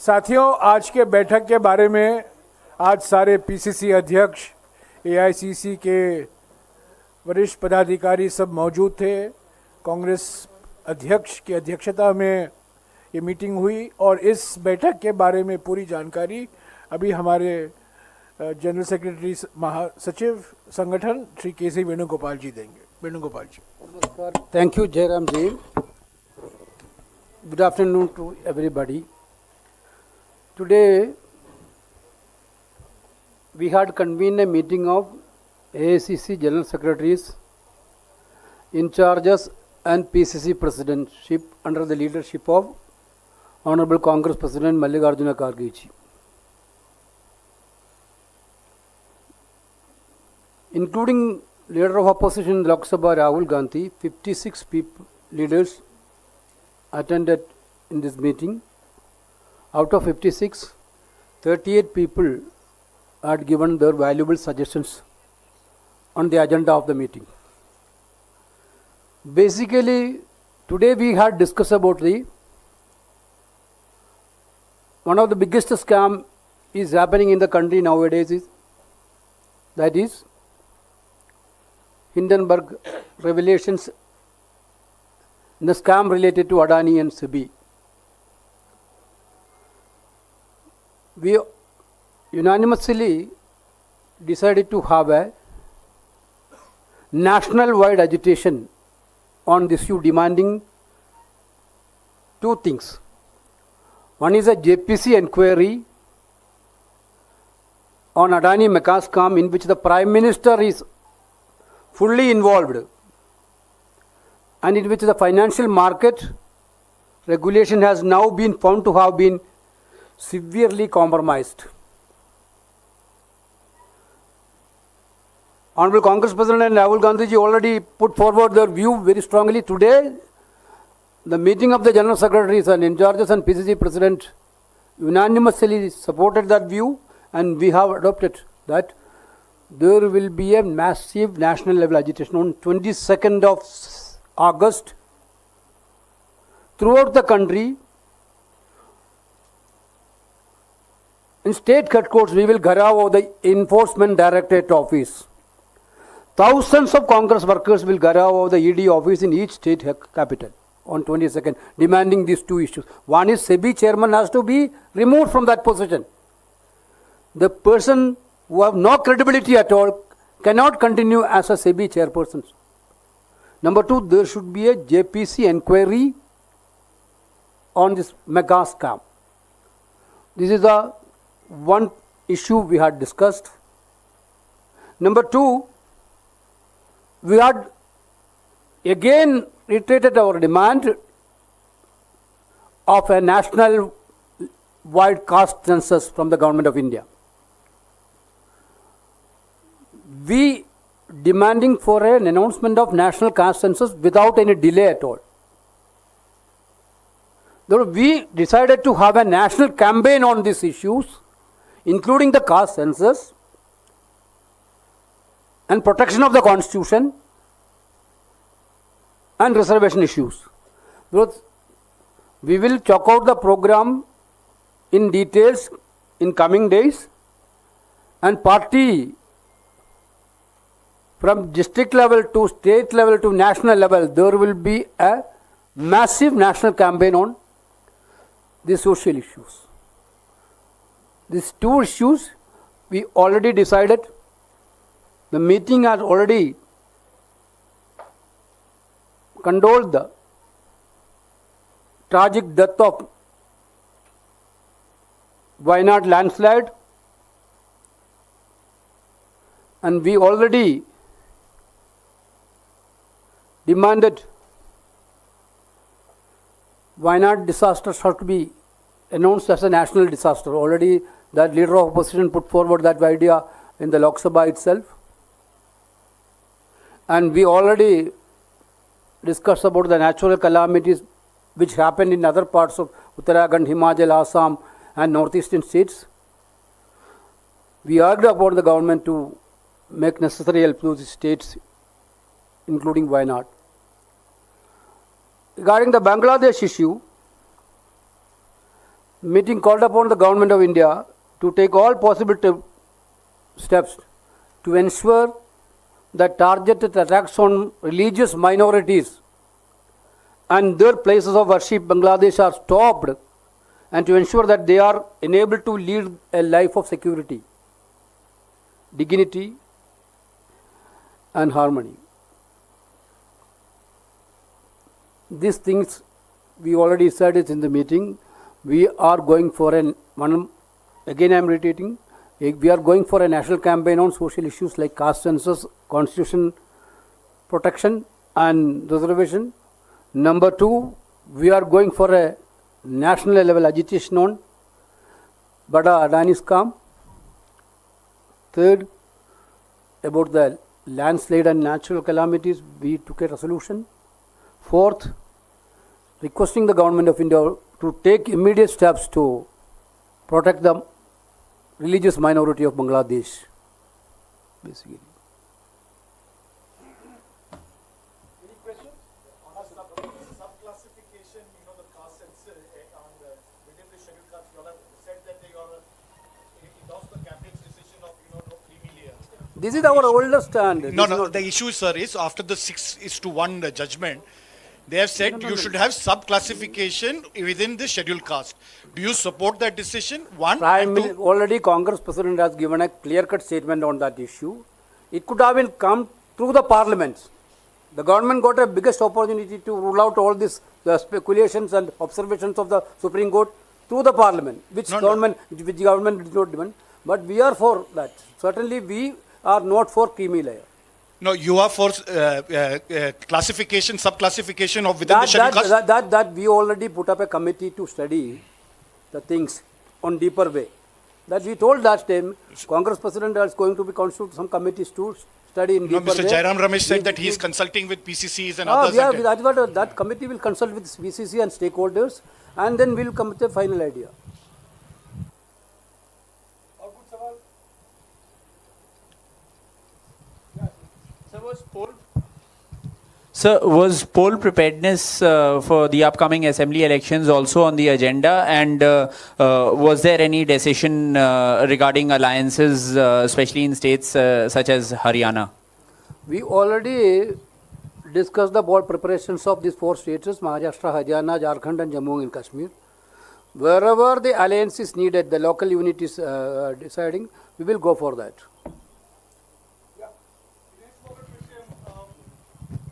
साथियों, आज के बैठक के बारे में आज सारे पीसीसी अध्यक्ष, एआईसीसी के वरिष्ठ पदाधिकारी सब मौजूद थे। कांग्रेस अध्यक्ष की अध्यक्षता में ये मीटिंग हुई और इस बैठक के बारे में पूरी जानकारी अभी हमारे जनरल सेक्रेटरी महासचिव संगठन श्री के.सी. वेणुगोपाल जी देंगे। वेणुगोपाल जी। Thank you, Jairam ji. Good afternoon to everybody. Today, we had convened a meeting of AICC General Secretaries, in charges and PCC Presidentship under the leadership of Honorable Congress President Mallikarjuna Kharge ji. Including Leader of Opposition in Lok Sabha Rahul Gandhi, 56 leaders attended in this meeting. Out of 56, 38 people had given their valuable suggestions on the agenda of the meeting. Basically, today we had discussed about one of the biggest scam is happening in the country nowadays that is Hindenburg revelations, the scam related to Adani and SEBI. We unanimously decided to have a national-wide agitation on this issue, demanding two things. One is a JPC inquiry on Adani Mega scam, in which the Prime Minister is fully involved, and in which the financial market regulation has now been found to have been severely compromised. Honorable Congress President and Rahul Gandhi ji already put forward their view very strongly. Today, the meeting of the General Secretaries and in charges and PCC President unanimously supported that view, and we have adopted that there will be a massive national level agitation on 22nd of August throughout the country. In state headquarters, we will gherav the Enforcement Directorate office. Thousands of Congress workers will gherav the ED office in each state capital on 22nd, demanding these two issues. One is SEBI chairman has to be removed from that position. The person who have no credibility at all cannot continue as a SEBI chairperson. Number two, there should be a JPC inquiry on this mega scam. This is the one issue we had discussed. Number two, we had again reiterated our demand of a national wide caste census from the Government of India. We demanding for an announcement of national caste census without any delay at all. We decided to have a national campaign on these issues, including the caste census and protection of the constitution and reservation issues. We will chalk out the program in details in coming days, and party from district level to state level to national level, there will be a massive national campaign on these social issues. These two issues we already decided. The meeting has already condoled the tragic death of Wayanad landslide, and we already demanded Wayanad disaster has to be announced as a national disaster. Already that leader of opposition put forward that idea in the Lok Sabha itself. And we already discussed about the natural calamities which happened in other parts of Uttarakhand, Himachal, Assam and northeastern states. We urged upon the government to make necessary help to these states, including Wayanad. Regarding the Bangladesh issue, Meeting called upon the Government of India to take all possible steps to ensure that targeted attacks on religious minorities and their places of worship Bangladesh are stopped, and to ensure that they are enabled to lead a life of security, dignity and harmony. These things we already said it in the meeting. We are going for again I am reiterating, we are going for a national campaign on social issues like caste census, constitution protection and reservation. Number 2, we are going for a national level agitation on Bada Adani scam. Third, about the landslide and natural calamities, we took a resolution. Fourth, requesting the Government of India to take immediate steps to protect the religious minority of Bangladesh, basically. Any questions? Sub-classification, the caste within the scheduled caste, you all have said that they are endorsed the cabinet's decision of, no creamy layer. This is our older stand. No, the issue, sir, is after the 6:1 judgment, they have said you should have sub-classification within the scheduled caste. Do you support that decision? One, and two. Already Congress President has given a clear-cut statement on that issue. It could have been come through the parliaments. The government got a biggest opportunity to rule out all these speculations and observations of the Supreme Court through the parliament, which government did not demand. But we are for that. Certainly, we are not for creamy layer. No, you are for classification, sub-classification of within the scheduled caste? That we already put up a committee to study the things on deeper way. That we told last time, Congress President is going to be constitute some committees to study in deeper way. Mr. Jairam Ramesh said that he is consulting with PCCs and others. That committee will consult with VCC and stakeholders, and then we will come with a final idea. Sir, was poll preparedness for the upcoming assembly elections also on the agenda, and was there any decision regarding alliances, especially in states such as Haryana? We already discussed the poll preparations of these 4 states, Maharashtra, Haryana, Jharkhand and Jammu and Kashmir. Wherever the alliance is needed, the local unit is deciding, we will go for that.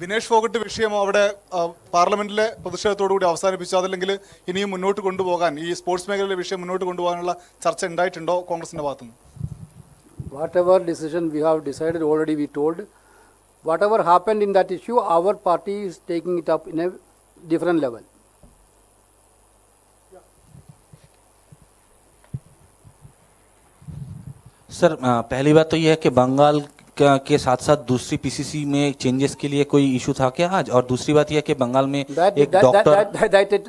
Vinesh Phogat വിഷയം അവിടെ പാർലമെന്റിലെ പ്രതിഷേധത്തോടുകൂടി അവസാനിപ്പിച്ചു. അതല്ലെങ്കിൽ ഇനിയും മുന്നോട്ട് കൊണ്ടുപോകാൻ ഈ sports മേഖലയിലെ വിഷയം മുന്നോട്ട് കൊണ്ടുപോകാനുള്ള ചർച്ച ഉണ്ടായിട്ടുണ്ടോ കോൺഗ്രസിന്റെ ഭാഗത്തുനിന്ന്? Whatever decision we have decided already, we told. Whatever happened in that issue, our party is taking it up in a different level. Sir, पहली बात तो यह है कि बंगाल के साथ साथ दूसरी पीसीसी में चेंजेस के लिए कोई इशू था क्या आज? और दूसरी बात यह है कि बंगाल में एक doctor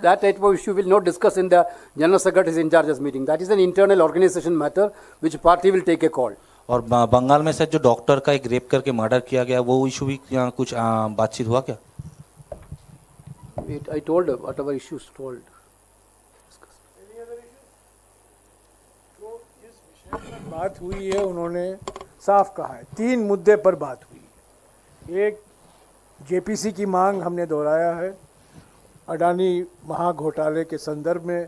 that type of issue will not discuss in the General Secretary's in charges meeting. That is an internal organization matter which party will take a call. और बंगाल में सर जो डॉक्टर का एक रेप करके मर्डर किया गया, वो issue भी कुछ बातचीत हुआ क्या? I told whatever issues told. बात हुई है, उन्होंने साफ कहा है 3 मुद्दे पर बात हुई। एक, जेपीसी की मांग हमने दोहराया है। अडानी महाघोटाले के संदर्भ में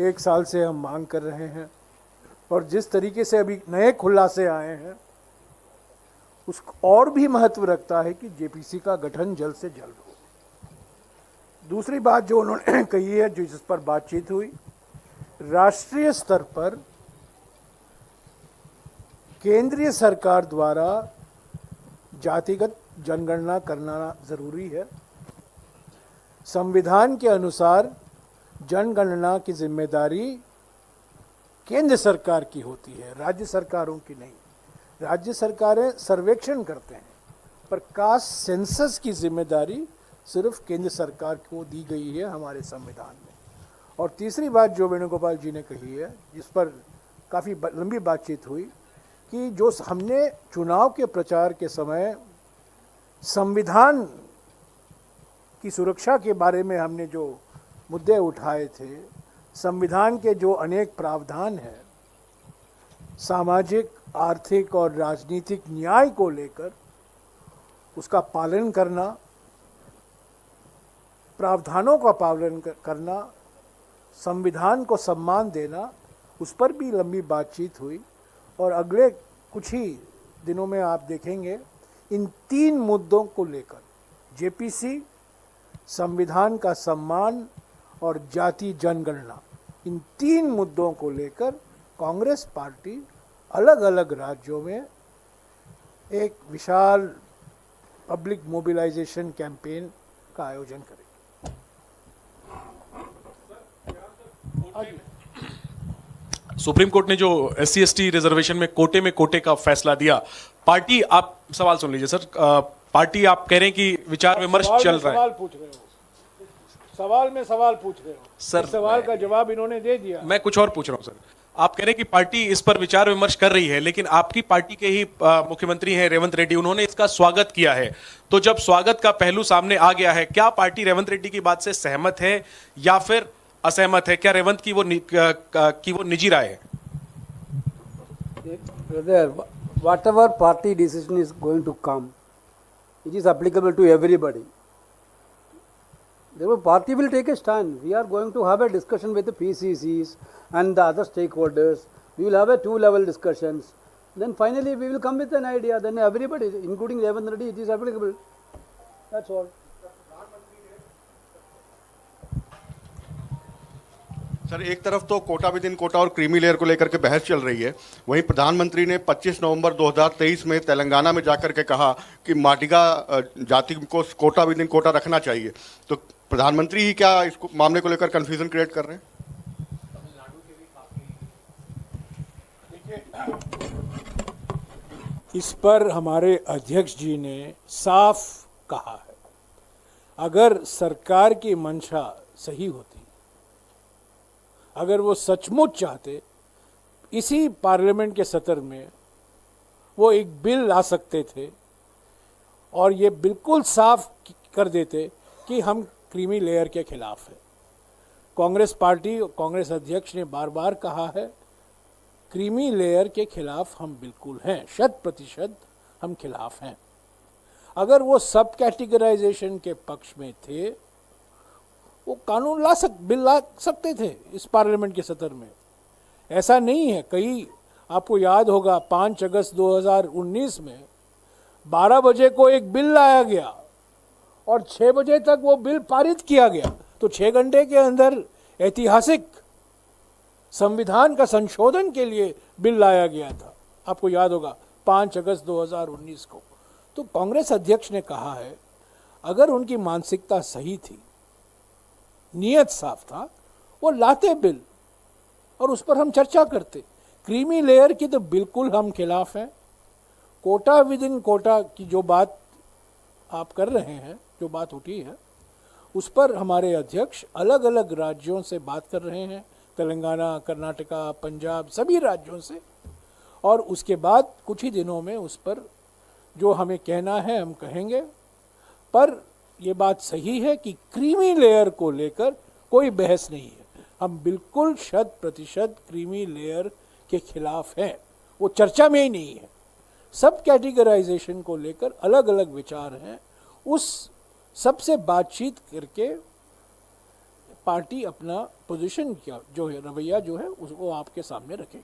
1 साल से हम मांग कर रहे हैं, और जिस तरीके से अभी नए खुलासे आए हैं उस और भी महत्व रखता है कि जेपीसी का गठन जल्द से जल्द हो। दूसरी बात जो उन्होंने कही है, जो जिस पर बातचीत हुई, राष्ट्रीय स्तर पर केंद्रीय सरकार द्वारा जातिगत जनगणना करना जरूरी है। संविधान के अनुसार जनगणना की जिम्मेदारी केंद्र सरकार की होती है, राज्य सरकारों की नहीं। राज्य सरकारें सर्वेक्षण करते हैं, पर कास्ट सेंसस की जिम्मेदारी सिर्फ केंद्र सरकार को दी गई है हमारे संविधान में। और तीसरी बात जो वेणुगोपाल जी ने कही है, जिस पर काफ़ी लंबी बातचीत हुई, कि जो हमने चुनाव के प्रचार के समय संविधान की सुरक्षा के बारे में हमने जो मुद्दे उठाए थे, संविधान के जो अनेक प्रावधान हैं, सामाजिक, आर्थिक और राजनीतिक न्याय को लेकर उसका पालन करना, प्रावधानों का पालन करना, संविधान को सम्मान देना, उस पर भी लंबी बातचीत हुई। और अगले कुछ ही दिनों में आप देखेंगे इन 3 मुद्दों को लेकर जेपीसी, संविधान का सम्मान और जाति जनगणना, इन 3 मुद्दों को लेकर कांग्रेस पार्टी अलग अलग राज्यों में एक विशाल पब्लिक मोबिलाइजेशन कैंपेन का आयोजन करेगी। सुप्रीम कोर्ट ने जो SC/ST रिजर्वेशन में कोटे का फैसला दिया, पार्टी, आप सवाल सुन लीजिए सर, पार्टी आप कह रहे हैं कि विचार विमर्श चल रहा है। सवाल पूछ रहे हो, सवाल में सवाल पूछ रहे हो सर, इस सवाल का जवाब इन्होंने दे दिया। मैं कुछ और पूछ रहा हूं सर। आप कह रहे हैं कि पार्टी इस पर विचार विमर्श कर रही है, लेकिन आपकी पार्टी के ही मुख्यमंत्री हैं रेवंत रेड्डी, उन्होंने इसका स्वागत किया है। तो जब स्वागत का पहलू सामने आ गया है, क्या पार्टी रेवंत रेड्डी की बात से सहमत है या फिर असहमत है? क्या रेवंत की वो निजी राय है? Whatever party decision is going to come, it is applicable to everybody. The party will take a stand. We are going to have a discussion with the PCCs and the other stakeholders. We will have a 2-level discussions. Then finally we will come with an idea. Then everybody, including Revanth Reddy, it is applicable. That's all. Sir, एक तरफ तो Kota with in Kota और creamy layer को लेकर के बहस चल रही है, वहीं प्रधानमंत्री ने 25 नवंबर 2023 में तेलंगाना में जाकर के कहा कि माडिगा जाति को कोटा विद इन कोटा रखना चाहिए। तो प्रधानमंत्री ही क्या इस मामले को लेकर कंफ्यूजन क्रिएट कर रहे हैं? इस पर हमारे अध्यक्ष जी ने साफ कहा है, अगर सरकार की मंशा सही होती, अगर वो सचमुच चाहते, इसी पार्लियामेंट के सत्र में वो एक बिल ला सकते थे और ये बिल्कुल साफ कर देते कि हम क्रीमी लेयर के खिलाफ हैं। कांग्रेस पार्टी, कांग्रेस अध्यक्ष ने बार बार कहा है, क्रीमी लेयर के खिलाफ हम बिल्कुल हैं, 100% हम खिलाफ हैं। अगर वो सब कैटेगराइजेशन के पक्ष में थे, वो कानून बिल ला सकते थे इस पार्लियामेंट के सत्र में। ऐसा नहीं है। कई, आपको याद होगा 5 अगस्त 2019 में 12 बजे को एक बिल लाया गया और 6 बजे तक वो बिल पारित किया गया। तो 6 घंटे के अंदर ऐतिहासिक संविधान का संशोधन के लिए बिल लाया गया था, आपको याद होगा 5 अगस्त 2019 को। तो कांग्रेस अध्यक्ष ने कहा है, अगर उनकी मानसिकता सही थी, नियत साफ था, वो लाते बिल और उस पर हम चर्चा करते। क्रीमी लेयर की तो बिल्कुल हम खिलाफ हैं। कोटा विद इन कोटा की जो बात आप कर रहे हैं, जो बात उठी है, उस पर हमारे अध्यक्ष अलग अलग राज्यों से बात कर रहे हैं, तेलंगाना, कर्नाटका, पंजाब, सभी राज्यों से। और उसके बाद कुछ ही दिनों में उस पर जो हमें कहना है हम कहेंगे। पर ये बात सही है कि क्रीमी लेयर को लेकर कोई बहस नहीं है। हम बिल्कुल 100% क्रीमी लेयर के खिलाफ हैं, वो चर्चा में ही नहीं है। सब कैटेगराइजेशन को लेकर अलग अलग विचार हैं, उस सबसे बातचीत करके पार्टी अपना पोजीशन क्या जो है, रवैया जो है, उसको आपके सामने रखेगी।